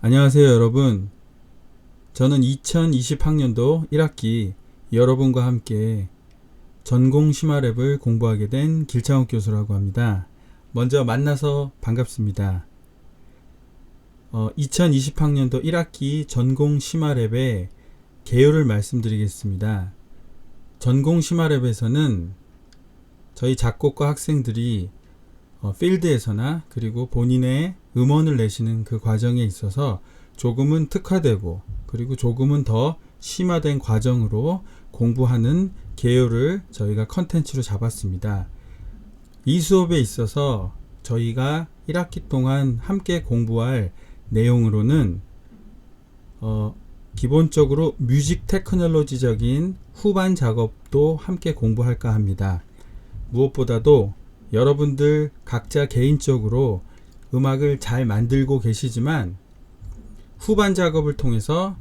안녕하세요 여러분. 저는 2020학년도 1학기 여러분과 함께 전공 심화랩을 공부하게 된 길창욱 교수라고 합니다. 먼저 만나서 반갑습니다. 2020학년도 1학기 전공 심화랩의 개요를 말씀드리겠습니다. 전공 심화랩에서는 저희 작곡과 학생들이 필드에서나 그리고 본인의 음원을 내시는 그 과정에 있어서 조금은 특화되고 그리고 조금은 더 심화된 과정으로 공부하는 개요를 저희가 컨텐츠로 잡았습니다. 이 수업에 있어서 저희가 1학기 동안 함께 공부할 내용으로는 기본적으로 뮤직 테크놀로지적인 후반 작업도 함께 공부할까 합니다. 무엇보다도 여러분들 각자 개인적으로 음악을 잘 만들고 계시지만 후반 작업을 통해서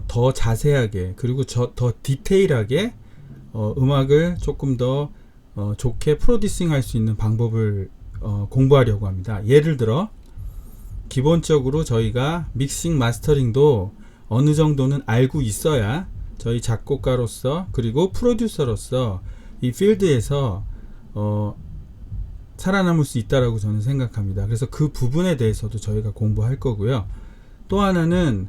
더 자세하게 그리고 더 디테일하게 음악을 조금 더 좋게 프로듀싱 할 수 있는 방법을 공부하려고 합니다. 예를 들어 기본적으로 저희가 믹싱 마스터링도 어느 정도는 알고 있어야 저희 작곡가로서 그리고 프로듀서로서 이 필드에서 살아남을 수 있다라고 저는 생각합니다. 그래서 그 부분에 대해서도 저희가 공부할 거고요. 또 하나는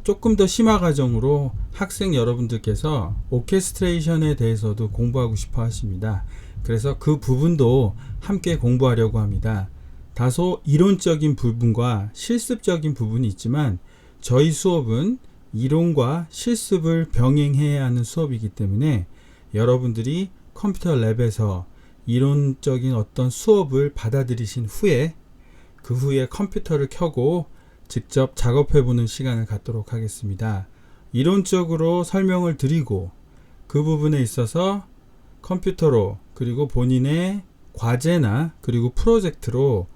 조금 더 심화 과정으로 학생 여러분들께서 오케스트레이션에 대해서도 공부하고 싶어 하십니다. 그래서 그 부분도 함께 공부하려고 합니다. 다소 이론적인 부분과 실습적인 부분이 있지만 저희 수업은 이론과 실습을 병행해야 하는 수업이기 때문에 여러분들이 컴퓨터 랩에서 이론적인 어떤 수업을 받아들이신 후에 그 후에 컴퓨터를 켜고 직접 작업해보는 시간을 갖도록 하겠습니다. 이론적으로 설명을 드리고 그 부분에 있어서 컴퓨터로 그리고 본인의 과제나 그리고 프로젝트로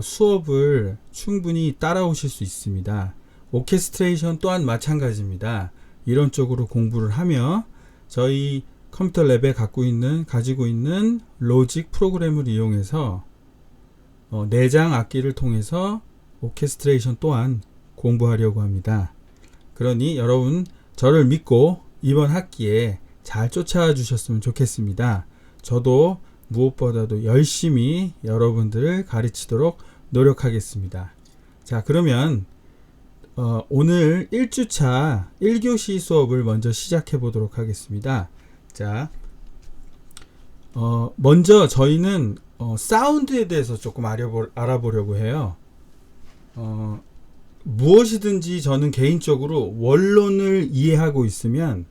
수업을 충분히 따라오실 수 있습니다. 오케스트레이션 또한 마찬가지입니다. 이론적으로 공부를 하며 저희 컴퓨터 랩에 가지고 있는 로직 프로그램을 이용해서 내장 악기를 통해서 오케스트레이션 또한 공부하려고 합니다. 그러니 여러분 저를 믿고 이번 학기에 잘 쫓아와 주셨으면 좋겠습니다. 저도 무엇보다도 열심히 여러분들을 가르치도록 노력하겠습니다. 자, 그러면 오늘 1주차 1교시 수업을 먼저 시작해 보도록 하겠습니다. 자, 먼저 저희는 사운드에 대해서 조금 알아보려고 해요. 무엇이든지 저는 개인적으로 원론을 이해하고 있으면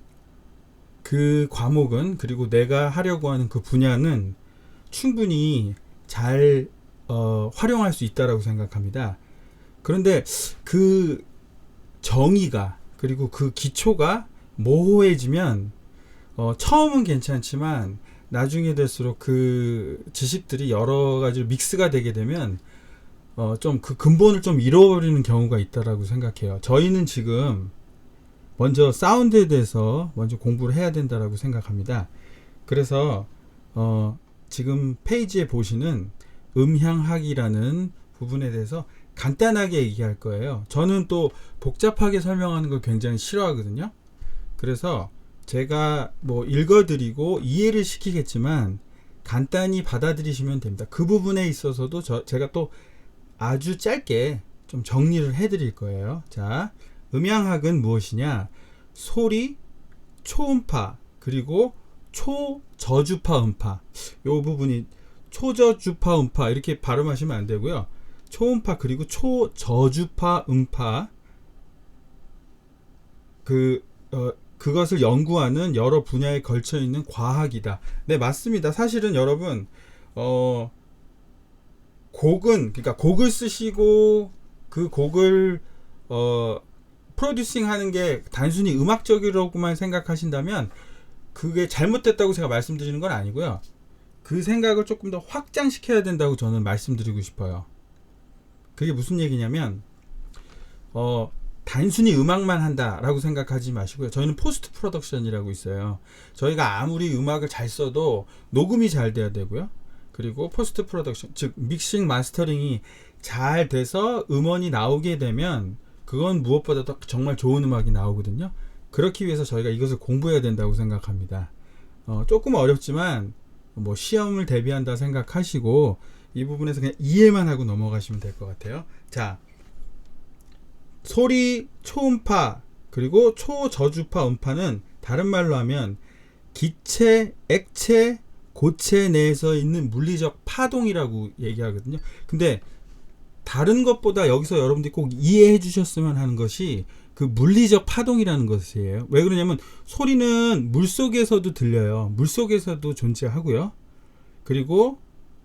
그 과목은 그리고 내가 하려고 하는 그 분야는 충분히 잘 활용할 수 있다라고 생각합니다. 그런데 그 정의가 그리고 그 기초가 모호해지면 처음은 괜찮지만 나중에 될수록 그 지식들이 여러 가지로 믹스가 되게 되면 좀 그 근본을 좀 잃어버리는 경우가 있다라고 생각해요. 저희는 지금 먼저 사운드에 대해서 먼저 공부를 해야 된다라고 생각합니다. 그래서 지금 페이지에 보시는 음향학이라는 부분에 대해서 간단하게 얘기할 거예요. 저는 또 복잡하게 설명하는 걸 굉장히 싫어하거든요. 그래서 제가 뭐 읽어드리고 이해를 시키겠지만 간단히 받아들이시면 됩니다. 그 부분에 있어서도 제가 또 아주 짧게 좀 정리를 해드릴 거예요. 자, 음향학은 무엇이냐? 소리, 초음파, 그리고 초저주파 음파. 요 부분이 초저주파 음파 이렇게 발음하시면 안 되고요. 초음파 그리고 초저주파 음파 그것을 연구하는 여러 분야에 걸쳐 있는 과학이다. 네, 맞습니다. 사실은 여러분 그러니까 곡을 쓰시고 그 곡을 프로듀싱 하는 게 단순히 음악적이라고만 생각하신다면 그게 잘못됐다고 제가 말씀드리는 건 아니고요. 그 생각을 조금 더 확장시켜야 된다고 저는 말씀드리고 싶어요. 그게 무슨 얘기냐면 단순히 음악만 한다라고 생각하지 마시고요. 저희는 포스트 프로덕션이라고 있어요. 저희가 아무리 음악을 잘 써도 녹음이 잘 돼야 되고요. 그리고 포스트 프로덕션, 즉 믹싱 마스터링이 잘 돼서 음원이 나오게 되면 그건 무엇보다도 정말 좋은 음악이 나오거든요. 그렇기 위해서 저희가 이것을 공부해야 된다고 생각합니다. 조금 어렵지만 뭐 시험을 대비한다 생각하시고 이 부분에서 그냥 이해만 하고 넘어가시면 될 것 같아요. 자, 소리, 초음파, 그리고 초저주파 음파는 다른 말로 하면 기체, 액체, 고체 내에서 있는 물리적 파동이라고 얘기하거든요. 근데 다른 것보다 여기서 여러분들이 꼭 이해해 주셨으면 하는 것이 그 물리적 파동이라는 것이에요. 왜 그러냐면 소리는 물속에서도 들려요. 물속에서도 존재하고요. 그리고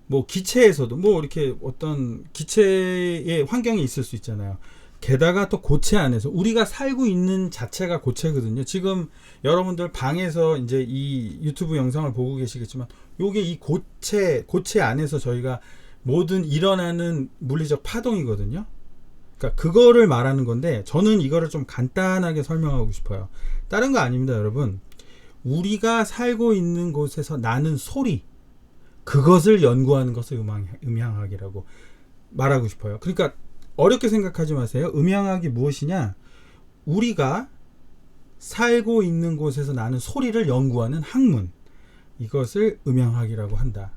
뭐 기체에서도 뭐 이렇게 어떤 기체의 환경이 있을 수 있잖아요. 게다가 또 고체 안에서 우리가 살고 있는 자체가 고체거든요. 지금 여러분들 방에서 이제 이 유튜브 영상을 보고 계시겠지만 요게 이 고체 안에서 저희가 모든 일어나는 물리적 파동이거든요. 그러니까 그거를 말하는 건데 저는 이거를 좀 간단하게 설명하고 싶어요. 다른 거 아닙니다, 여러분. 우리가 살고 있는 곳에서 나는 소리, 그것을 연구하는 것을 음향학이라고 말하고 싶어요. 그러니까 어렵게 생각하지 마세요. 음향학이 무엇이냐? 우리가 살고 있는 곳에서 나는 소리를 연구하는 학문, 이것을 음향학이라고 한다.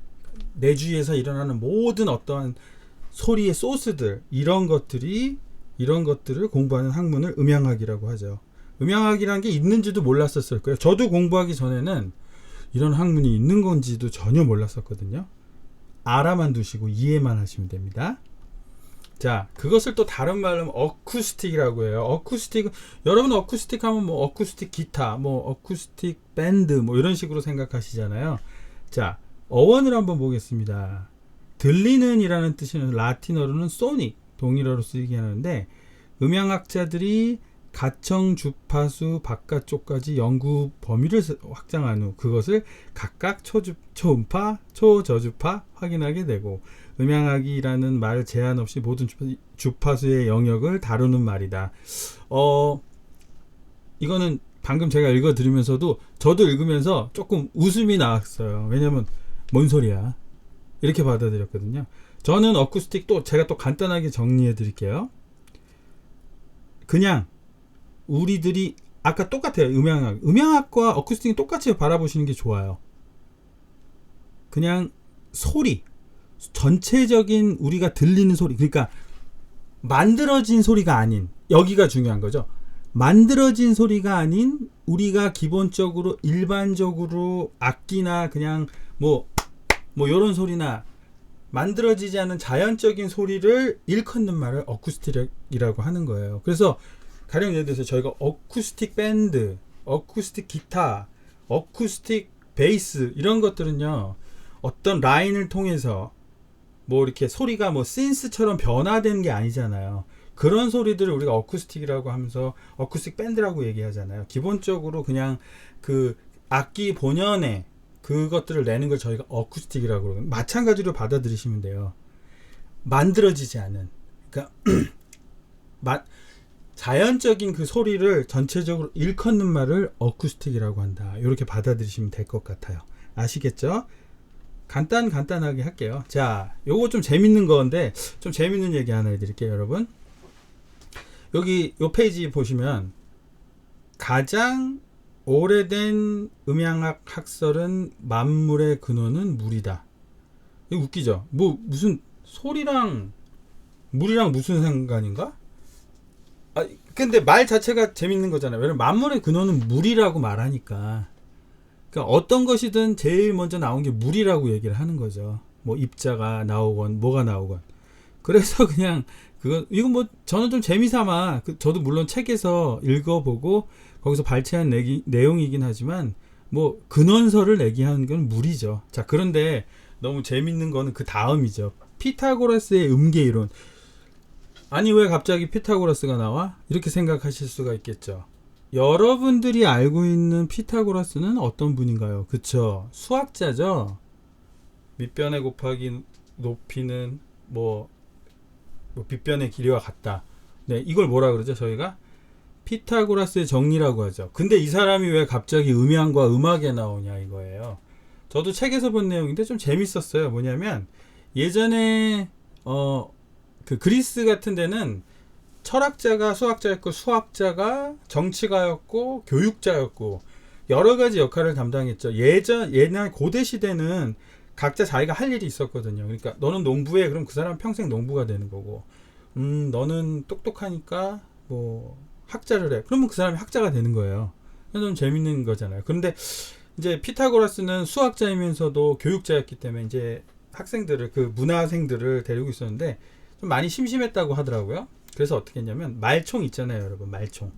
내 주위에서 일어나는 모든 어떠한 소리의 소스들, 이런 것들을 공부하는 학문을 음향학이라고 하죠. 음향학이라는 게 있는지도 몰랐었을 거예요. 저도 공부하기 전에는 이런 학문이 있는 건지도 전혀 몰랐었거든요. 알아만 두시고 이해만 하시면 됩니다. 자, 그것을 또 다른 말로 하면 어쿠스틱이라고 해요. 어쿠스틱은, 여러분 어쿠스틱 하면 뭐 어쿠스틱 기타, 뭐 어쿠스틱 밴드, 뭐 이런 식으로 생각하시잖아요. 자, 어원을 한번 보겠습니다. 들리는 이라는 뜻은 라틴어로는 소닉, 동일어로 쓰이게 하는데, 음향학자들이 가청 주파수 바깥쪽까지 연구 범위를 확장한 후 그것을 각각 초음파, 초저주파 확인하게 되고, 음향학이라는 말 제한 없이 모든 주파수의 영역을 다루는 말이다. 이거는 방금 제가 읽어 드리면서도 저도 읽으면서 조금 웃음이 나왔어요. 왜냐면 뭔 소리야, 이렇게 받아들였거든요. 저는 어쿠스틱 제가 또 간단하게 정리해 드릴게요. 그냥 우리들이 아까 똑같아요. 음향학과 어쿠스틱이 똑같이 바라보시는 게 좋아요. 그냥 소리, 전체적인 우리가 들리는 소리, 그러니까 만들어진 소리가 아닌, 여기가 중요한 거죠. 만들어진 소리가 아닌 우리가 기본적으로 일반적으로 악기나 그냥 뭐 이런 소리나 만들어지지 않은 자연적인 소리를 일컫는 말을 어쿠스틱이라고 하는 거예요. 그래서 가령 예를 들어서 저희가 어쿠스틱 밴드, 어쿠스틱 기타, 어쿠스틱 베이스, 이런 것들은요, 어떤 라인을 통해서 뭐 이렇게 소리가 뭐 신스처럼 변화되는 게 아니잖아요. 그런 소리들을 우리가 어쿠스틱이라고 하면서 어쿠스틱 밴드라고 얘기하잖아요. 기본적으로 그냥 그 악기 본연의 그것들을 내는 걸 저희가 어쿠스틱이라고 그러거든요. 마찬가지로 받아들이시면 돼요. 만들어지지 않은, 그러니까 자연적인 그 소리를 전체적으로 일컫는 말을 어쿠스틱이라고 한다. 이렇게 받아들이시면 될 것 같아요. 아시겠죠? 간단하게 할게요. 자, 요거 좀 재밌는 건데, 좀 재밌는 얘기 하나 해드릴게요, 여러분. 여기 요 페이지 보시면 가장 오래된 음향학 학설은 만물의 근원은 물이다. 이거 웃기죠? 뭐 무슨 소리랑 물이랑 무슨 상관인가? 근데 말 자체가 재밌는 거잖아요. 왜냐면 만물의 근원은 물이라고 말하니까. 그러니까 어떤 것이든 제일 먼저 나온 게 물이라고 얘기를 하는 거죠. 뭐 입자가 나오건 뭐가 나오건. 그래서 그냥 이거 뭐 저는 좀 재미삼아, 저도 물론 책에서 읽어보고 거기서 발췌한 내용이긴 하지만 뭐 근원설을 얘기하는 건 물이죠. 자, 그런데 너무 재밌는 거는 그 다음이죠. 피타고라스의 음계 이론. 아니 왜 갑자기 피타고라스가 나와? 이렇게 생각하실 수가 있겠죠. 여러분들이 알고 있는 피타고라스는 어떤 분인가요? 그쵸? 수학자죠. 밑변의 곱하기 높이는 뭐 빗변의 길이와 같다. 네, 이걸 뭐라 그러죠? 저희가 피타고라스의 정리라고 하죠. 근데 이 사람이 왜 갑자기 음향과 음악에 나오냐 이거예요. 저도 책에서 본 내용인데 좀 재밌었어요. 뭐냐면 예전에 그 그리스 같은 데는 철학자가 수학자였고 수학자가 정치가였고 교육자였고 여러 가지 역할을 담당했죠. 옛날 고대 시대는 각자 자기가 할 일이 있었거든요. 그러니까 너는 농부해, 그럼 그 사람 평생 농부가 되는 거고, 너는 똑똑하니까 뭐 학자를 해, 그러면 그 사람이 학자가 되는 거예요. 좀 재밌는 거잖아요. 그런데 이제 피타고라스는 수학자이면서도 교육자였기 때문에 이제 학생들을, 그 문화생들을 데리고 있었는데 좀 많이 심심했다고 하더라고요. 그래서 어떻게 했냐면 말총 있잖아요, 여러분. 말총.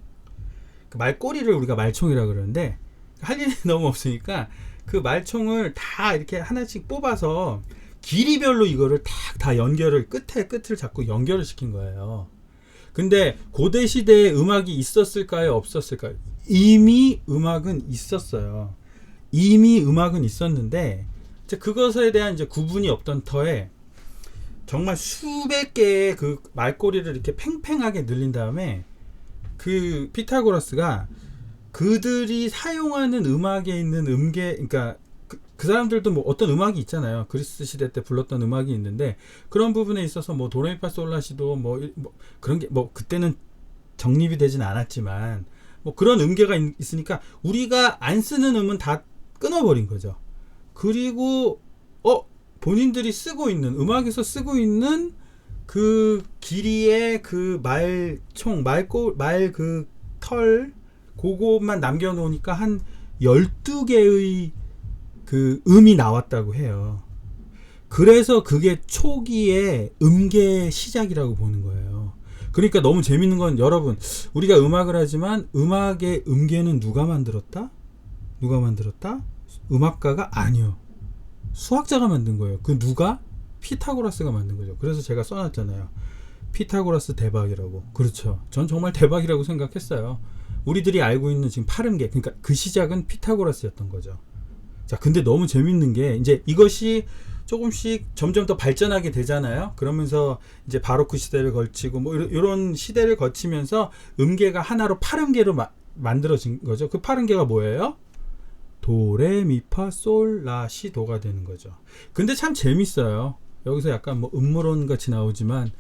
그 말꼬리를 우리가 말총이라 그러는데 할 일이 너무 없으니까 그 말총을 다 이렇게 하나씩 뽑아서 길이별로 이거를 다 연결을, 끝을 자꾸 연결을 시킨 거예요. 근데 고대 시대에 음악이 있었을까요, 없었을까요? 이미 음악은 있었어요. 이미 음악은 있었는데 이제 그것에 대한 이제 구분이 없던 터에 정말 수백 개의 그 말꼬리를 이렇게 팽팽하게 늘린 다음에 그 피타고라스가 그들이 사용하는 음악에 있는 음계, 그러니까 그 사람들도 뭐 어떤 음악이 있잖아요. 그리스 시대 때 불렀던 음악이 있는데 그런 부분에 있어서 뭐 도레미파솔라시도 뭐 그런 게 뭐 그때는 정립이 되진 않았지만 뭐 그런 음계가 있으니까 우리가 안 쓰는 음은 다 끊어버린 거죠. 그리고 본인들이 쓰고 있는 음악에서 쓰고 있는 그 길이의 그 말총, 말 그 털, 그것만 남겨놓으니까 한 12개의 그 음이 나왔다고 해요. 그래서 그게 초기의 음계의 시작이라고 보는 거예요. 그러니까 너무 재밌는 건, 여러분, 우리가 음악을 하지만 음악의 음계는 누가 만들었다? 누가 만들었다? 음악가가 아니요. 수학자가 만든 거예요. 그 누가? 피타고라스가 만든 거죠. 그래서 제가 써놨잖아요. 피타고라스 대박이라고. 그렇죠. 전 정말 대박이라고 생각했어요. 우리들이 알고 있는 지금 파름계, 그러니까 그 시작은 피타고라스였던 거죠. 자, 근데 너무 재밌는 게 이제 이것이 조금씩 점점 더 발전하게 되잖아요. 그러면서 이제 바로크 시대를 걸치고 뭐 이런 시대를 거치면서 음계가 하나로 파름계로 만들어진 거죠. 그 파름계가 뭐예요? 도레미파솔라시도가 되는 거죠. 근데 참 재밌어요. 여기서 약간 뭐 음모론 같이 나오지만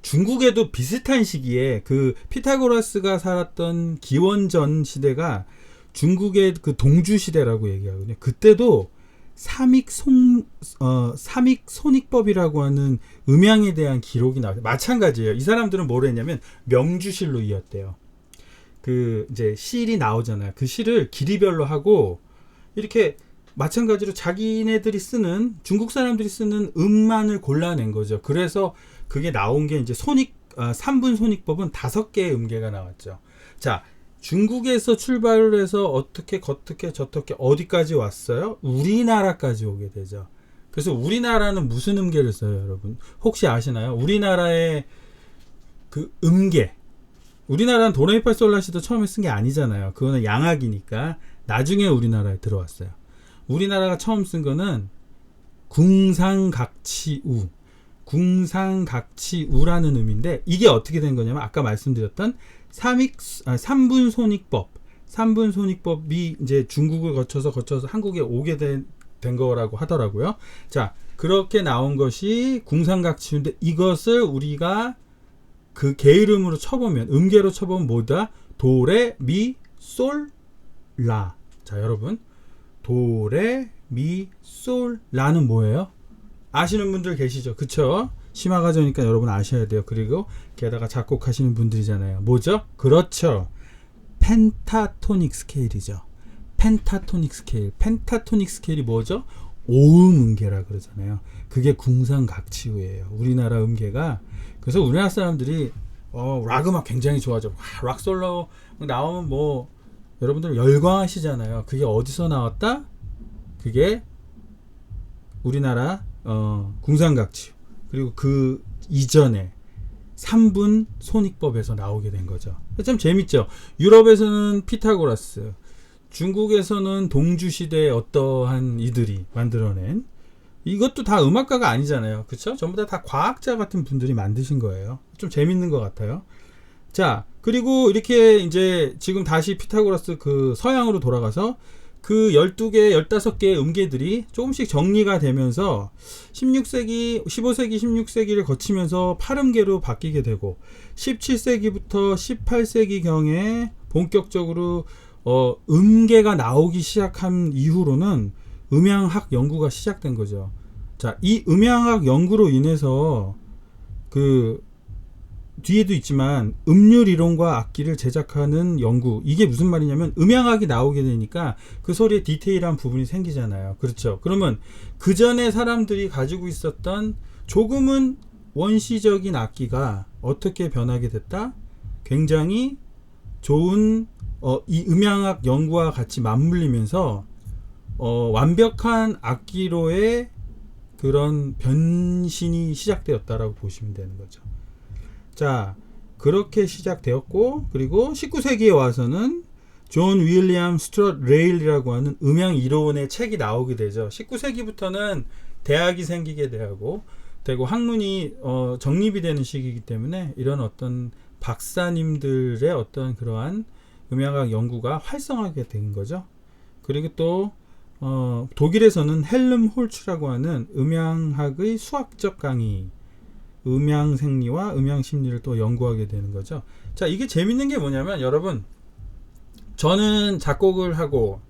중국에도 비슷한 시기에 그 피타고라스가 살았던 기원전 시대가 중국의 그 동주 시대라고 얘기하거든요. 그때도 삼익손익법이라고 하는 음양에 대한 기록이 나와요. 마찬가지예요. 이 사람들은 뭘 했냐면 명주실로 이었대요. 그 이제 실이 나오잖아요. 그 실을 길이별로 하고 이렇게 마찬가지로 자기네들이 쓰는, 중국 사람들이 쓰는 음만을 골라낸 거죠. 그래서 그게 나온 게 이제 삼분 손익법은 5개의 음계가 나왔죠. 자, 중국에서 출발을 해서 어떻게 저떻게 어디까지 왔어요? 우리나라까지 오게 되죠. 그래서 우리나라는 무슨 음계를 써요, 여러분? 혹시 아시나요? 우리나라의 그 음계, 우리나라는 도레미파솔라시도 처음에 쓴 게 아니잖아요. 그거는 양악이니까 나중에 우리나라에 들어왔어요. 우리나라가 처음 쓴 거는 궁상각치우라는 음인데, 이게 어떻게 된 거냐면 아까 말씀드렸던 삼분손익법이 이제 중국을 거쳐서 한국에 오게 된 거라고 하더라고요. 자, 그렇게 나온 것이 궁상각치우인데, 이것을 우리가 그 개 이름으로 쳐보면, 음계로 쳐보면 뭐다? 도레미솔라. 자, 여러분, 도레미솔라는 뭐예요? 아시는 분들 계시죠? 그쵸? 심화과정이니까 여러분 아셔야 돼요. 그리고 게다가 작곡하시는 분들이잖아요. 뭐죠? 그렇죠. 펜타토닉 스케일이죠. 펜타토닉 스케일이 뭐죠? 오음 음계라 그러잖아요. 그게 궁상각치우예요. 우리나라 음계가. 그래서 우리나라 사람들이 락 음악 굉장히 좋아하죠. 락 솔로 나오면 뭐 여러분들 열광하시잖아요. 그게 어디서 나왔다? 그게 우리나라 궁상각치우, 그리고 그 이전에 3분 손익법에서 나오게 된 거죠. 참 재밌죠. 유럽에서는 피타고라스, 중국에서는 동주시대의 어떠한 이들이 만들어낸, 이것도 다 음악가가 아니잖아요. 그쵸? 전부 다 과학자 같은 분들이 만드신 거예요. 좀 재밌는 것 같아요. 자, 그리고 이렇게 이제 지금 다시 피타고라스 그 서양으로 돌아가서 그 12개, 15개의 음계들이 조금씩 정리가 되면서 16세기, 15세기, 16세기를 거치면서 8음계로 바뀌게 되고 17세기부터 18세기경에 본격적으로 음계가 나오기 시작한 이후로는 음향학 연구가 시작된 거죠. 자, 이 음향학 연구로 인해서 그 뒤에도 있지만 음률 이론과 악기를 제작하는 연구, 이게 무슨 말이냐면 음향학이 나오게 되니까 그 소리에 디테일한 부분이 생기잖아요. 그렇죠. 그러면 그 전에 사람들이 가지고 있었던 조금은 원시적인 악기가 어떻게 변하게 됐다? 굉장히 좋은 이 음향학 연구와 같이 맞물리면서 완벽한 악기로의 그런 변신이 시작되었다라고 보시면 되는 거죠. 자, 그렇게 시작되었고, 그리고 19세기에 와서는 존 윌리엄 스튜어트 레일이라고 하는 음향 이론의 책이 나오게 되죠. 19세기부터는 대학이 생기게 되고 학문이 정립이 되는 시기이기 때문에 이런 어떤 박사님들의 어떤 그러한 음향학 연구가 활성화하게 된 거죠. 그리고 또 독일에서는 헬름 홀츠라고 하는 음향학의 수학적 강의, 음향 생리와 음향 심리를 또 연구하게 되는 거죠. 자, 이게 재밌는 게 뭐냐면, 여러분, 저는 작곡을 하고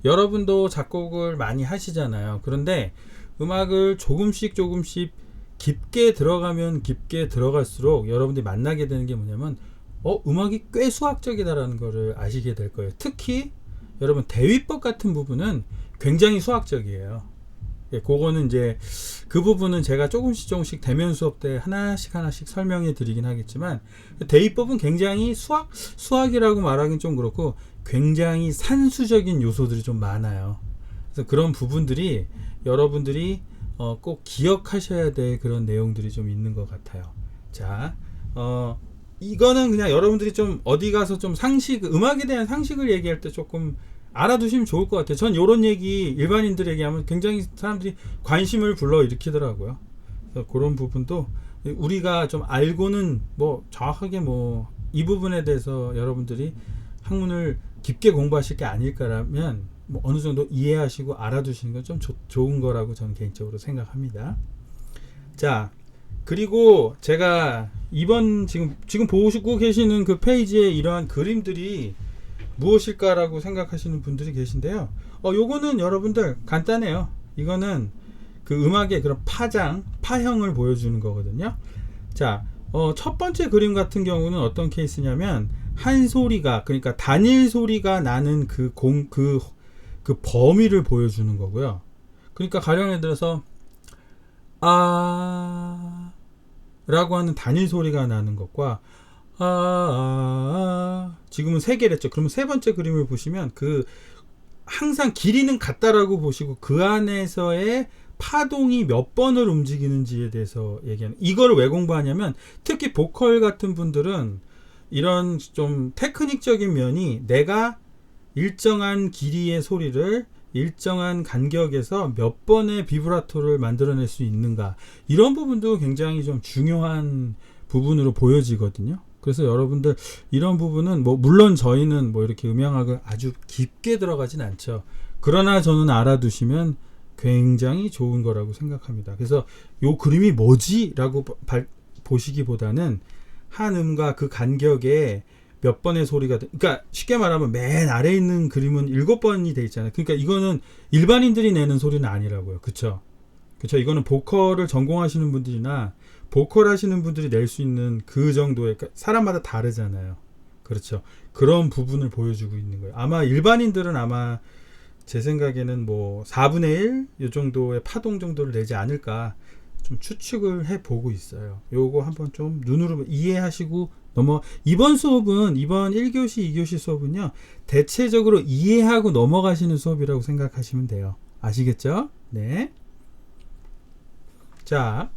여러분도 작곡을 많이 하시잖아요. 그런데 음악을 조금씩 깊게 들어가면 깊게 들어갈수록 여러분들이 만나게 되는 게 뭐냐면 음악이 꽤 수학적이다라는 거를 아시게 될 거예요. 특히 여러분 대위법 같은 부분은 굉장히 수학적이에요. 예, 그거는 이제 그 부분은 제가 조금씩 대면 수업 때 하나씩 설명해 드리긴 하겠지만, 대위법은 굉장히 수학이라고 말하긴 좀 그렇고 굉장히 산수적인 요소들이 좀 많아요. 그래서 그런 부분들이 여러분들이 꼭 기억하셔야 될 그런 내용들이 좀 있는 것 같아요. 자, 이거는 그냥 여러분들이 좀 어디 가서 좀 음악에 대한 상식을 얘기할 때 조금 알아두시면 좋을 것 같아요. 전 이런 얘기 일반인들에게 하면 굉장히 사람들이 관심을 불러일으키더라고요. 그래서 그런 부분도 우리가 좀 알고는 정확하게 이 부분에 대해서 여러분들이 학문을 깊게 공부하실 게 아닐까라면 어느 정도 이해하시고 알아두시는 건 좀 좋은 거라고 저는 개인적으로 생각합니다. 자, 그리고 제가 이번 지금 보시고 계시는 그 페이지에 이러한 그림들이 무엇일까라고 생각하시는 분들이 계신데요. 요거는 여러분들 간단해요. 이거는 그 음악의 그런 파형을 보여주는 거거든요. 자, 첫 번째 그림 같은 경우는 어떤 케이스냐면, 한 소리가, 그러니까 단일 소리가 나는 그 범위를 보여주는 거고요. 그러니까 가령 예를 들어서 라고 하는 단일 소리가 나는 것과 지금은 3개를 했죠. 그러면 세 번째 그림을 보시면 항상 길이는 같다라고 보시고 그 안에서의 파동이 몇 번을 움직이는지에 대해서 얘기하는, 이거를 왜 공부하냐면, 특히 보컬 같은 분들은 이런 좀 테크닉적인 면이 내가 일정한 길이의 소리를 일정한 간격에서 몇 번의 비브라토를 만들어낼 수 있는가, 이런 부분도 굉장히 좀 중요한 부분으로 보여지거든요. 그래서 여러분들 이런 부분은 물론 저희는 이렇게 음향학을 아주 깊게 들어가진 않죠. 그러나 저는 알아두시면 굉장히 좋은 거라고 생각합니다. 그래서 요 그림이 뭐지? 라고 보시기보다는 한 음과 그 간격에 몇 번의 소리가 그러니까 쉽게 말하면 맨 아래에 있는 그림은 7번이 돼 있잖아요. 그러니까 이거는 일반인들이 내는 소리는 아니라고요. 그쵸? 이거는 보컬을 전공하시는 분들이나 보컬 하시는 분들이 낼 수 있는 그 정도의, 그러니까 사람마다 다르잖아요. 그렇죠? 그런 부분을 보여주고 있는 거예요. 아마 일반인들은 제 생각에는 4분의 1 이 정도의 파동 정도를 내지 않을까 좀 추측을 해보고 있어요. 요거 한번 좀 눈으로 이해하시고 이번 1교시, 2교시 수업은요, 대체적으로 이해하고 넘어가시는 수업이라고 생각하시면 돼요. 아시겠죠? 네. 자,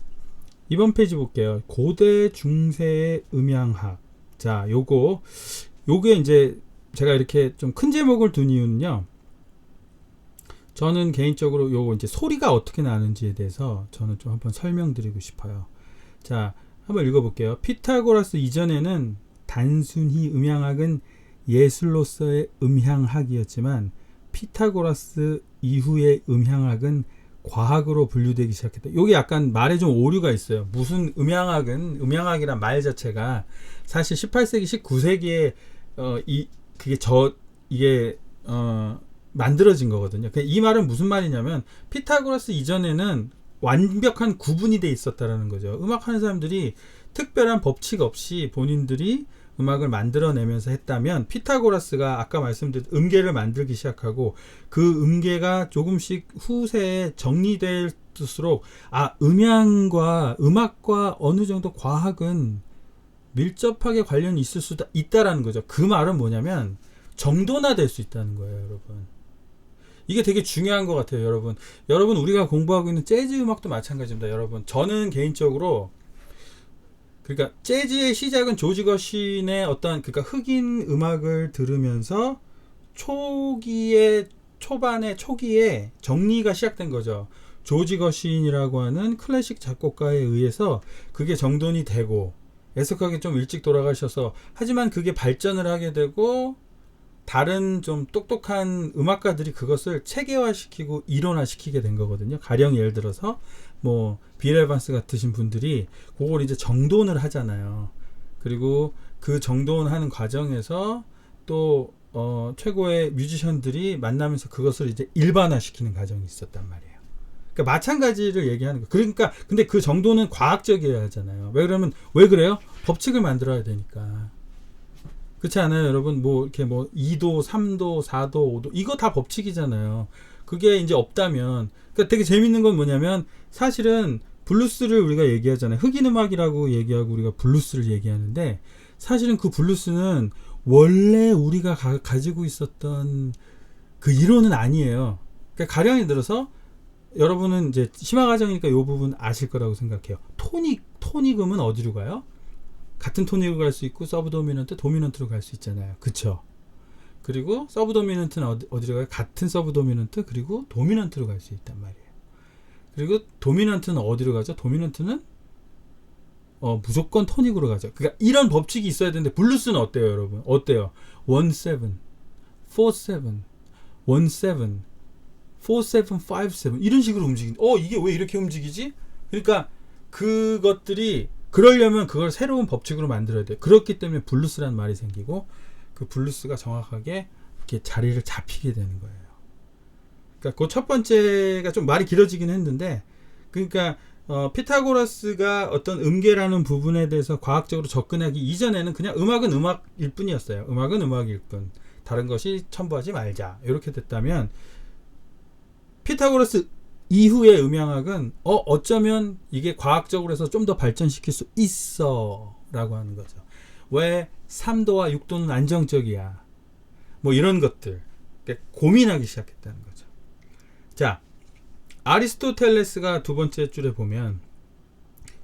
이번 페이지 볼게요. 고대 중세의 음향학. 자, 요게 이제 제가 이렇게 좀 큰 제목을 둔 이유는요, 저는 개인적으로 요거 이제 소리가 어떻게 나는지에 대해서 저는 좀 한번 설명드리고 싶어요. 자, 한번 읽어볼게요. 피타고라스 이전에는 단순히 음향학은 예술로서의 음향학이었지만 피타고라스 이후의 음향학은 과학으로 분류되기 시작했다. 이게 약간 말에 좀 오류가 있어요. 무슨 음향학이란 말 자체가 사실 18세기, 19세기에 이게 만들어진 거거든요. 이 말은 무슨 말이냐면 피타고라스 이전에는 완벽한 구분이 돼 있었다라는 거죠. 음악하는 사람들이 특별한 법칙 없이 본인들이 음악을 만들어내면서 했다면 피타고라스가 아까 말씀드린 음계를 만들기 시작하고 그 음계가 조금씩 후세에 정리될수록 음악과 어느 정도 과학은 밀접하게 관련이 있을 수도 있다라는 거죠. 그 말은 뭐냐면 정돈화될 수 있다는 거예요, 여러분. 이게 되게 중요한 것 같아요, 여러분. 여러분, 우리가 공부하고 있는 재즈 음악도 마찬가지입니다, 여러분. 저는 개인적으로 그러니까 재즈의 시작은 조지 거신의 그러니까 흑인 음악을 들으면서 초기에 정리가 시작된 거죠. 조지 거신이라고 하는 클래식 작곡가에 의해서 그게 정돈이 되고, 애석하게 좀 일찍 돌아가셔서, 하지만 그게 발전을 하게 되고 다른 좀 똑똑한 음악가들이 그것을 체계화시키고 이론화시키게 된 거거든요. 가령 예를 들어서 빌 에반스 같으신 분들이 그걸 이제 정돈을 하잖아요. 그리고 그 정돈하는 과정에서 또 최고의 뮤지션들이 만나면서 그것을 이제 일반화시키는 과정이 있었단 말이에요. 그러니까 마찬가지를 얘기하는 거예요. 그러니까 근데 그 정도는 과학적이어야 하잖아요. 왜 그래요? 법칙을 만들어야 되니까. 그렇지 않아요, 여러분? 이렇게 2도, 3도, 4도, 5도 이거 다 법칙이잖아요. 그게 이제 없다면, 그러니까 되게 재밌는 건 뭐냐면 사실은 블루스를 우리가 얘기하잖아요. 흑인 음악이라고 얘기하고 우리가 블루스를 얘기하는데 사실은 그 블루스는 원래 우리가 가지고 있었던 그 이론은 아니에요. 그러니까 가령이 들어서 여러분은 이제 심화과정이니까 이 부분 아실 거라고 생각해요. 토닉음은 어디로 가요? 같은 토닉으로 갈 수 있고 서브 도미넌트, 도미넌트로 갈 수 있잖아요. 그쵸? 그리고 서브 도미넌트는 어디로 가요? 같은 서브 도미넌트 그리고 도미넌트로 갈 수 있단 말이에요. 그리고 도미넌트는 어디로 가죠? 도미넌트는 무조건 토닉으로 가죠. 그러니까 이런 법칙이 있어야 되는데 블루스는 어때요, 여러분? 어때요? 1-7, 4-7, 1-7, 4-7, 5-7 이런 식으로 이게 왜 이렇게 움직이지? 그러니까 그것들이 그러려면 그걸 새로운 법칙으로 만들어야 돼요. 그렇기 때문에 블루스라는 말이 생기고 그 블루스가 정확하게 이렇게 자리를 잡히게 되는 거예요. 그러니까 그 첫 번째가 좀 말이 길어지긴 했는데, 그러니까 피타고라스가 어떤 음계라는 부분에 대해서 과학적으로 접근하기 이전에는 그냥 음악은 음악일 뿐이었어요. 음악은 음악일 뿐. 다른 것이 첨부하지 말자. 이렇게 됐다면 피타고라스 이후의 음향학은 어쩌면 이게 과학적으로 해서 좀 더 발전시킬 수 있어 라고 하는 거죠. 왜 3도와 6도는 안정적이야, 이런 것들 고민하기 시작했다는 거죠. 자, 아리스토텔레스가 두 번째 줄에 보면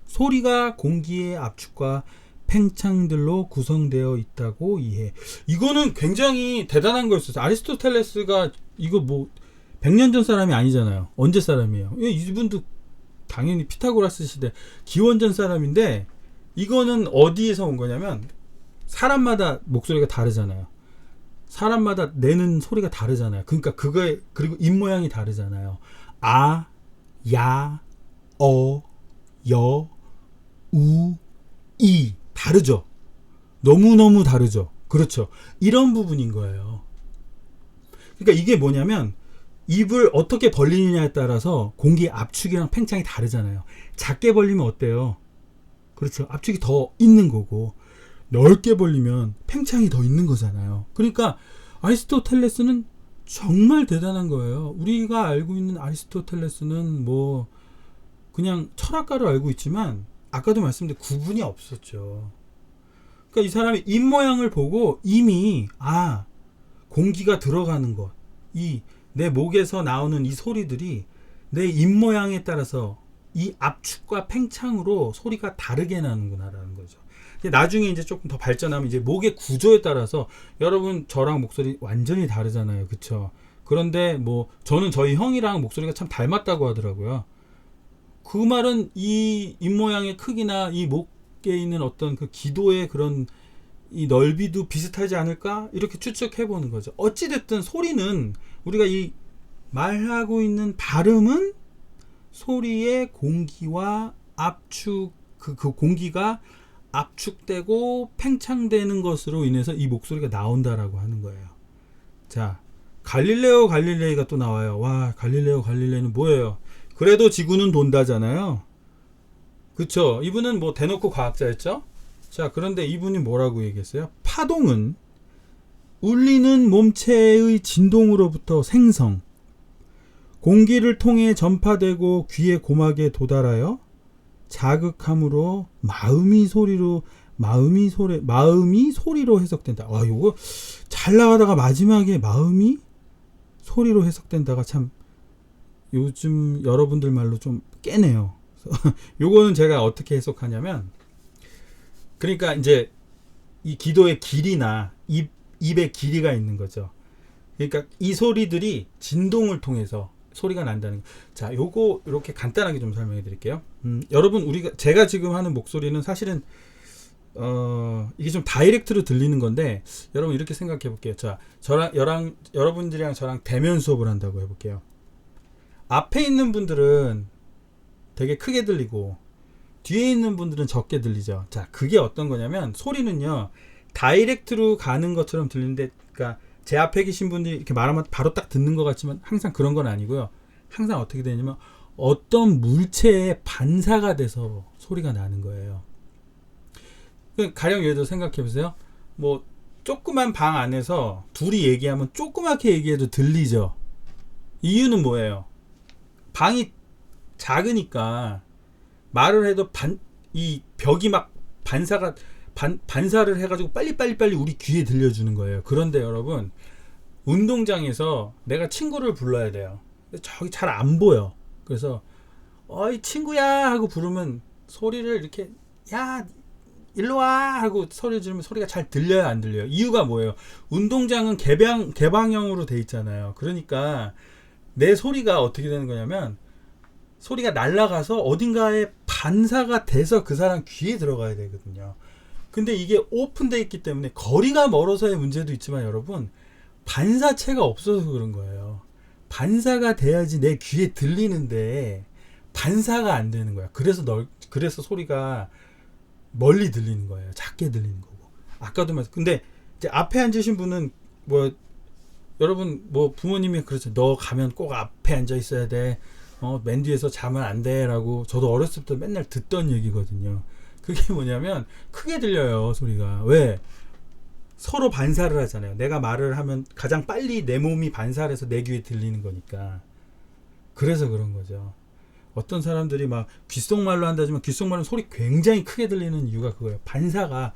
소리가 공기의 압축과 팽창들로 구성되어 있다고 이해. 이거는 굉장히 대단한 거였어요. 아리스토텔레스가 이거 100년 전 사람이 아니잖아요. 언제 사람이에요? 이분도 당연히 피타고라스 시대 기원전 사람인데, 이거는 어디에서 온 거냐면 사람마다 목소리가 다르잖아요. 사람마다 내는 소리가 다르잖아요. 그러니까 그리고 입 모양이 다르잖아요. 아, 야, 여, 우, 이 다르죠. 너무너무 다르죠. 그렇죠. 이런 부분인 거예요. 그러니까 이게 뭐냐면 입을 어떻게 벌리느냐에 따라서 공기의 압축이랑 팽창이 다르잖아요. 작게 벌리면 어때요? 그렇죠. 압축이 더 있는 거고, 넓게 벌리면 팽창이 더 있는 거잖아요. 그러니까 아리스토텔레스는 정말 대단한 거예요. 우리가 알고 있는 아리스토텔레스는 그냥 철학가로 알고 있지만 아까도 말씀드린 구분이 없었죠. 그러니까 이 사람이 입 모양을 보고 이미 공기가 들어가는 것, 내 목에서 나오는 이 소리들이 내 입 모양에 따라서 이 압축과 팽창으로 소리가 다르게 나는구나라는 거죠. 나중에 이제 조금 더 발전하면 이제 목의 구조에 따라서 여러분 저랑 목소리 완전히 다르잖아요. 그쵸? 그런데 저는 저희 형이랑 목소리가 참 닮았다고 하더라고요. 그 말은 이 입 모양의 크기나 이 목에 있는 어떤 그 기도의 그런 이 넓이도 비슷하지 않을까? 이렇게 추측해 보는 거죠. 어찌됐든 소리는 우리가 이 말하고 있는 발음은 소리의 공기와 압축 그 공기가 압축되고 팽창되는 것으로 인해서 이 목소리가 나온다라고 하는 거예요. 자, 갈릴레오 갈릴레이가 또 나와요. 와, 갈릴레오 갈릴레이는 뭐예요? 그래도 지구는 돈다잖아요. 그쵸? 이분은 뭐 대놓고 과학자였죠? 자, 그런데 이분이 뭐라고 얘기했어요? 파동은 울리는 몸체의 진동으로부터 생성, 공기를 통해 전파되고 귀의 고막에 도달하여 자극함으로 마음이 소리로 해석된다. 와, 이거 잘 나가다가 마지막에 마음이 소리로 해석된다가 참 요즘 여러분들 말로 좀 깨네요. 요거는 제가 어떻게 해석하냐면, 그러니까 이제 이 기도의 길이나 입의 길이가 있는 거죠. 그러니까 이 소리들이 진동을 통해서 소리가 난다는 거. 자, 요거 이렇게 간단하게 좀 설명해 드릴게요. 여러분, 제가 지금 하는 목소리는 사실은 이게 좀 다이렉트로 들리는 건데, 여러분 이렇게 생각해 볼게요. 자, 여러분들이랑 저랑 대면 수업을 한다고 해볼게요. 앞에 있는 분들은 되게 크게 들리고 뒤에 있는 분들은 적게 들리죠. 자, 그게 어떤 거냐면, 소리는요 다이렉트로 가는 것처럼 들리는데, 그러니까 제 앞에 계신 분들이 이렇게 말하면 바로 딱 듣는 것 같지만 항상 그런 건 아니고요. 항상 어떻게 되냐면 어떤 물체에 반사가 돼서 소리가 나는 거예요. 가령 예를 들어 생각해 보세요. 뭐 조그만 방 안에서 둘이 얘기하면 조그맣게 얘기해도 들리죠. 이유는 뭐예요? 방이 작으니까 말을 해도 이 벽이 막 반사를 해가지고 빨리 우리 귀에 들려주는 거예요. 그런데 여러분, 운동장에서 내가 친구를 불러야 돼요. 근데 저기 잘 안 보여. 그래서 어이 친구야 하고 부르면 소리를 이렇게 야 일로 와 하고 소리 지르면 소리가 잘 들려요, 안 들려요? 이유가 뭐예요? 운동장은 개방형으로 돼 있잖아요. 그러니까 내 소리가 어떻게 되는 거냐면, 소리가 날아가서 어딘가에 반사가 돼서 그 사람 귀에 들어가야 되거든요. 근데 이게 오픈되어 있기 때문에 거리가 멀어서의 문제도 있지만, 여러분, 반사체가 없어서 그런 거예요. 반사가 돼야지 내 귀에 들리는데 반사가 안 되는 거야. 그래서 소리가 멀리 들리는 거예요. 작게 들리는 거고. 아까도 근데 이제 앞에 앉으신 분은 뭐 여러분 뭐 부모님이 그렇죠. 너 가면 꼭 앞에 앉아 있어야 돼. 맨 뒤에서 자면 안 돼라고 저도 어렸을 때 맨날 듣던 얘기거든요. 그게 뭐냐면 크게 들려요, 소리가. 왜? 서로 반사를 하잖아요. 내가 말을 하면 가장 빨리 내 몸이 반사를 해서 내 귀에 들리는 거니까. 그래서 그런 거죠. 어떤 사람들이 막 귓속말로 한다지만 귓속말은 소리 굉장히 크게 들리는 이유가 그거예요. 반사가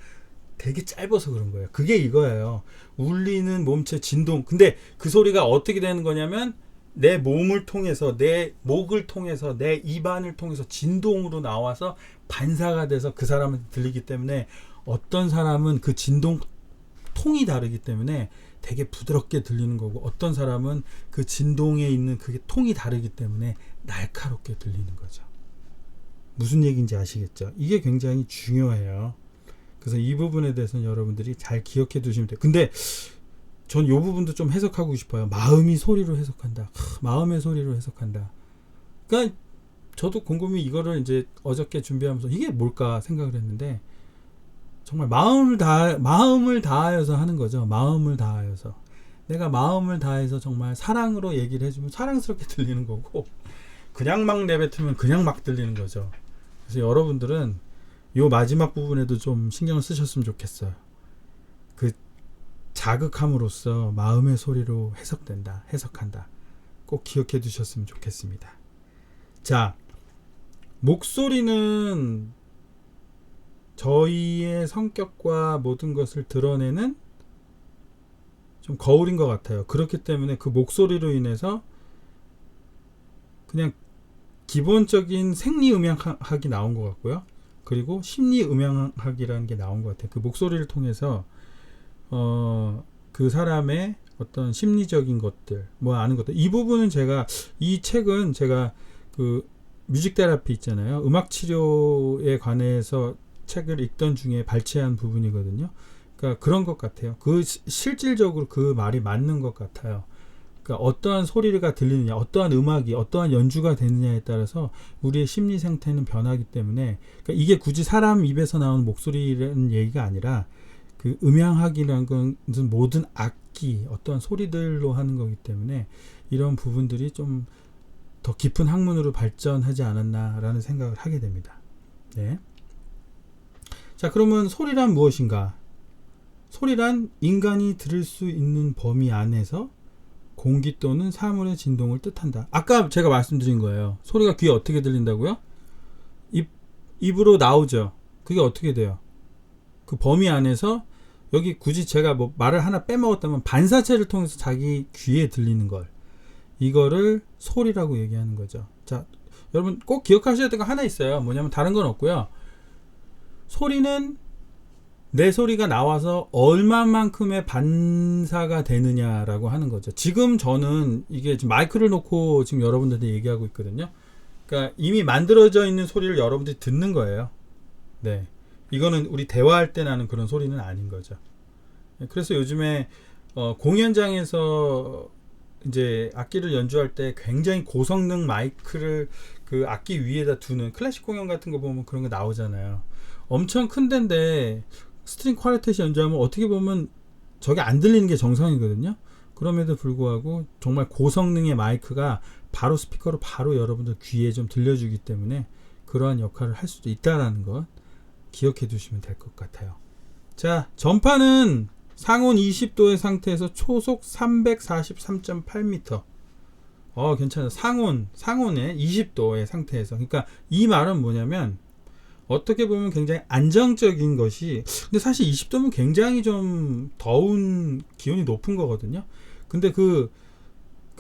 되게 짧아서 그런 거예요. 그게 이거예요. 울리는 몸체 진동. 근데 그 소리가 어떻게 되는 거냐면, 내 몸을 통해서, 내 목을 통해서, 내 입안을 통해서 진동으로 나와서 반사가 돼서 그 사람한테 들리기 때문에, 어떤 사람은 그 진동 통이 다르기 때문에 되게 부드럽게 들리는 거고, 어떤 사람은 그 진동에 있는 그게 통이 다르기 때문에 날카롭게 들리는 거죠. 무슨 얘기인지 아시겠죠? 이게 굉장히 중요해요. 그래서 이 부분에 대해서는 여러분들이 잘 기억해 두시면 돼요. 근데 전 이 부분도 좀 해석하고 싶어요. 마음이 소리로 해석한다. 마음의 소리로 해석한다. 그러니까 저도 곰곰이 이거를 이제 어저께 준비하면서 이게 뭘까 생각을 했는데, 정말 마음을 다하여서 하는 거죠. 마음을 다하여서. 내가 마음을 다해서 정말 사랑으로 얘기를 해주면 사랑스럽게 들리는 거고, 그냥 막 내뱉으면 그냥 막 들리는 거죠. 그래서 여러분들은 요 마지막 부분에도 좀 신경을 쓰셨으면 좋겠어요. 그 자극함으로써 마음의 소리로 해석한다. 꼭 기억해 두셨으면 좋겠습니다. 자, 목소리는 저희의 성격과 모든 것을 드러내는 좀 거울인 것 같아요. 그렇기 때문에 그 목소리로 인해서 그냥 기본적인 생리음향학이 나온 것 같고요. 그리고 심리음향학이라는 게 나온 것 같아요. 그 목소리를 통해서 그 사람의 어떤 심리적인 것들, 뭐 아는 것들, 이 부분은 이 책은 제가 그 뮤직 테라피 있잖아요. 음악 치료에 관해서 책을 읽던 중에 발췌한 부분이거든요. 그러니까 그런 것 같아요. 실질적으로 그 말이 맞는 것 같아요. 그러니까 어떠한 소리가 들리느냐, 어떠한 음악이, 어떠한 연주가 되느냐에 따라서 우리의 심리 상태는 변하기 때문에, 그러니까 이게 굳이 사람 입에서 나오는 목소리라는 얘기가 아니라 그 음향학이라는 건 모든 악기, 어떠한 소리들로 하는 거기 때문에 이런 부분들이 좀 더 깊은 학문으로 발전하지 않았나라는 생각을 하게 됩니다. 네. 자, 그러면 소리란 무엇인가? 소리란 인간이 들을 수 있는 범위 안에서 공기 또는 사물의 진동을 뜻한다. 아까 제가 말씀드린 거예요. 소리가 귀에 어떻게 들린다고요? 입으로 나오죠. 그게 어떻게 돼요? 그 범위 안에서 여기 굳이 제가 뭐 말을 하나 빼먹었다면 반사체를 통해서 자기 귀에 들리는 걸, 이거를 소리라고 얘기하는 거죠. 자, 여러분 꼭 기억하셔야 될 거 하나 있어요. 뭐냐면 다른 건 없고요. 소리는 내 소리가 나와서 얼마만큼의 반사가 되느냐라고 하는 거죠. 지금 저는 이게 지금 마이크를 놓고 지금 여러분들한테 얘기하고 있거든요. 그러니까 이미 만들어져 있는 소리를 여러분들이 듣는 거예요. 네. 이거는 우리 대화할 때 나는 그런 소리는 아닌 거죠. 그래서 요즘에 공연장에서 이제 악기를 연주할 때 굉장히 고성능 마이크를 그 악기 위에다 두는 클래식 공연 같은 거 보면 그런 거 나오잖아요. 엄청 큰 데인데 스트링 쿼르텟이 연주하면 어떻게 보면 저게 안 들리는 게 정상이거든요. 그럼에도 불구하고 정말 고성능의 마이크가 바로 스피커로 바로 여러분들 귀에 좀 들려주기 때문에 그러한 역할을 할 수도 있다라는 것 기억해 두시면 될 것 같아요. 자, 전파는 상온 20도의 상태에서 초속 343.8m. 괜찮아요. 상온의 20도의 상태에서. 그러니까 이 말은 뭐냐면 어떻게 보면 굉장히 안정적인 것이, 근데 사실 20도면 굉장히 좀 더운, 기온이 높은 거거든요. 근데 그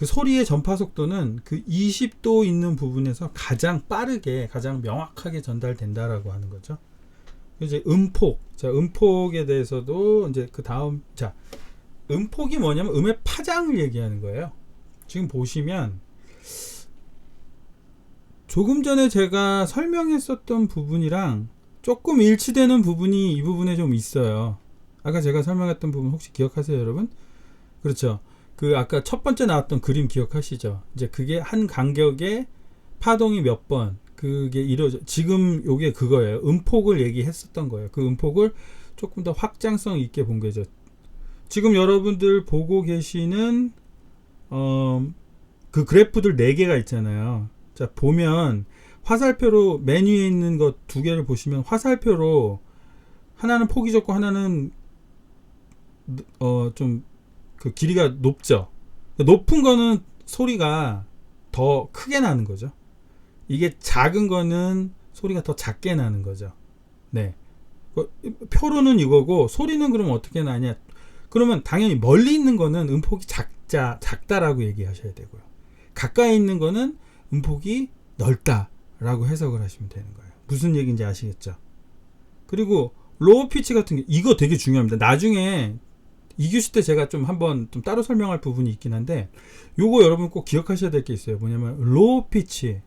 소리의 전파 속도는 그 20도 있는 부분에서 가장 빠르게, 가장 명확하게 전달된다라고 하는 거죠. 이제 음폭. 자, 음폭에 대해서도 이제 그 다음, 자, 음폭이 뭐냐면 음의 파장을 얘기하는 거예요. 지금 보시면 조금 전에 제가 설명했었던 부분이랑 조금 일치되는 부분이 이 부분에 좀 있어요. 아까 제가 설명했던 부분 혹시 기억하세요, 여러분? 그렇죠. 그 아까 첫 번째 나왔던 그림 기억하시죠? 이제 그게 한 간격에 파동이 몇 번, 그게 이루어져. 지금 요게 그거예요. 음폭을 얘기했었던 거예요. 그 음폭을 조금 더 확장성 있게 본 거죠. 지금 여러분들 보고 계시는 그 그래프들 4개가 있잖아요. 자, 보면 화살표로 맨 위에 있는 것 2개를 보시면 화살표로 하나는 폭이 적고 하나는 좀 그 길이가 높죠. 높은 거는 소리가 더 크게 나는 거죠. 이게 작은 거는 소리가 더 작게 나는 거죠. 네. 표로는 이거고 소리는 그러면 어떻게 나냐? 그러면 당연히 멀리 있는 거는 음폭이 작다라고 얘기하셔야 되고요. 가까이 있는 거는 음폭이 넓다라고 해석을 하시면 되는 거예요. 무슨 얘기인지 아시겠죠? 그리고 로우 피치 같은 게 이거 되게 중요합니다. 나중에 2교시 때 제가 좀 한번 좀 따로 설명할 부분이 있긴 한데 요거 여러분 꼭 기억하셔야 될 게 있어요. 뭐냐면 로우 피치.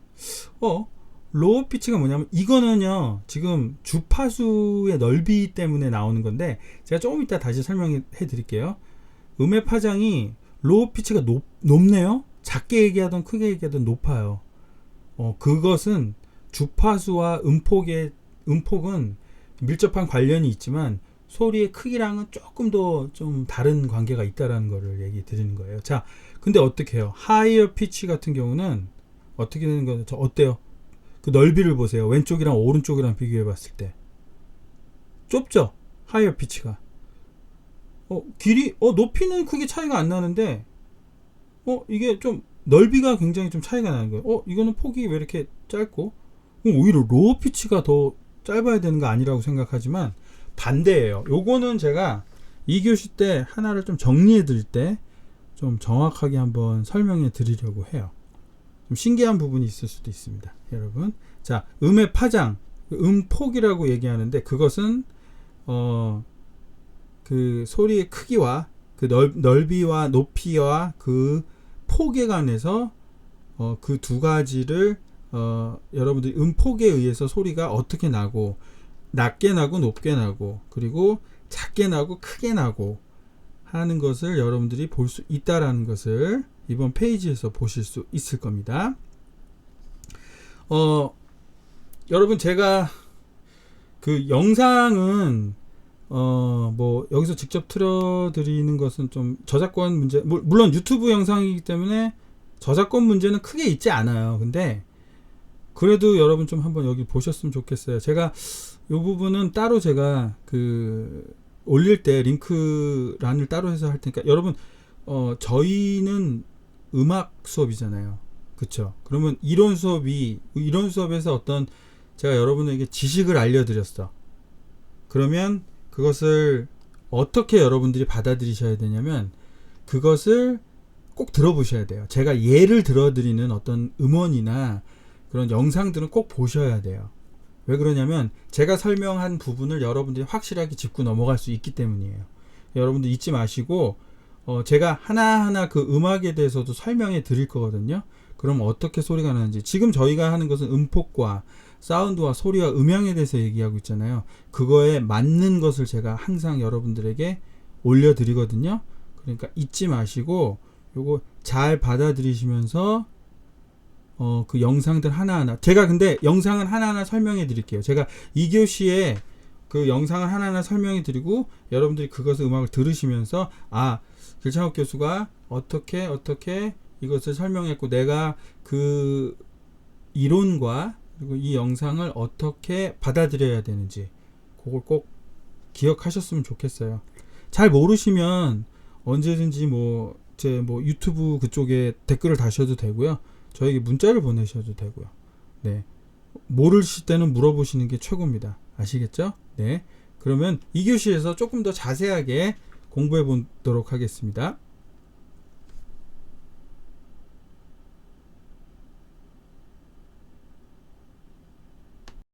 로우 피치가 뭐냐면 이거는요 지금 주파수의 넓이 때문에 나오는 건데 제가 조금 이따 다시 설명해 드릴게요. 음의 파장이 로우 피치가 높네요. 작게 얘기하든 크게 얘기하든 높아요. 그것은 주파수와 음폭은 밀접한 관련이 있지만 소리의 크기랑은 조금 더 좀 다른 관계가 있다라는 거를 얘기 드리는 거예요. 자, 근데 어떻게 해요? 하이어 피치 같은 경우는 어떻게 되는 거죠? 어때요? 그 넓이를 보세요. 왼쪽이랑 오른쪽이랑 비교해 봤을 때 좁죠? 하이어 피치가 높이는 크게 차이가 안 나는데 이게 좀 넓이가 굉장히 좀 차이가 나는 거예요. 이거는 폭이 왜 이렇게 짧고 오히려 로우 피치가 더 짧아야 되는 거 아니라고 생각하지만 반대예요. 요거는 제가 2교시 때 하나를 좀 정리해 드릴 때 좀 정확하게 한번 설명해 드리려고 해요. 좀 신기한 부분이 있을 수도 있습니다, 여러분. 자, 음의 파장, 음폭이라고 얘기하는데 그것은 그 소리의 크기와 그 넓이와 높이와 그 폭에 관해서 그 두 가지를 여러분들이 음폭에 의해서 소리가 어떻게 나고 낮게 나고 높게 나고 그리고 작게 나고 크게 나고 하는 것을 여러분들이 볼 수 있다라는 것을 이번 페이지에서 보실 수 있을 겁니다. 여러분 제가 그 영상은 뭐 여기서 직접 틀어드리는 것은 좀 저작권 문제, 물론 유튜브 영상이기 때문에 저작권 문제는 크게 있지 않아요. 근데 그래도 여러분 좀 한번 여기 보셨으면 좋겠어요. 제가 이 부분은 따로 제가 그 올릴 때 링크란을 따로 해서 할 테니까 여러분 저희는 음악 수업이잖아요. 그쵸? 그러면 이론 수업에서 어떤 제가 여러분에게 지식을 알려드렸어. 그러면 그것을 어떻게 여러분들이 받아들이셔야 되냐면 그것을 꼭 들어보셔야 돼요. 제가 예를 들어드리는 어떤 음원이나 그런 영상들은 꼭 보셔야 돼요. 왜 그러냐면 제가 설명한 부분을 여러분들이 확실하게 짚고 넘어갈 수 있기 때문이에요. 여러분들 잊지 마시고 제가 하나하나 그 음악에 대해서도 설명해 드릴 거거든요. 그럼 어떻게 소리가 나는지, 지금 저희가 하는 것은 음폭과 사운드와 소리와 음향에 대해서 얘기하고 있잖아요. 그거에 맞는 것을 제가 항상 여러분들에게 올려드리거든요. 그러니까 잊지 마시고 요거 잘 받아들이시면서 그 영상들 하나하나, 제가 근데 영상은 하나하나 설명해 드릴게요. 제가 2교시에 그 영상을 하나하나 설명해 드리고 여러분들이 그것을 음악을 들으시면서 길창욱 교수가 어떻게 이것을 설명했고 내가 그 이론과 그리고 이 영상을 어떻게 받아들여야 되는지 그걸 꼭 기억하셨으면 좋겠어요. 잘 모르시면 언제든지 제 유튜브 그쪽에 댓글을 다셔도 되고요. 저에게 문자를 보내셔도 되고요. 네. 모르실 때는 물어보시는 게 최고입니다. 아시겠죠? 네. 그러면 2교시에서 조금 더 자세하게 공부해 보도록 하겠습니다.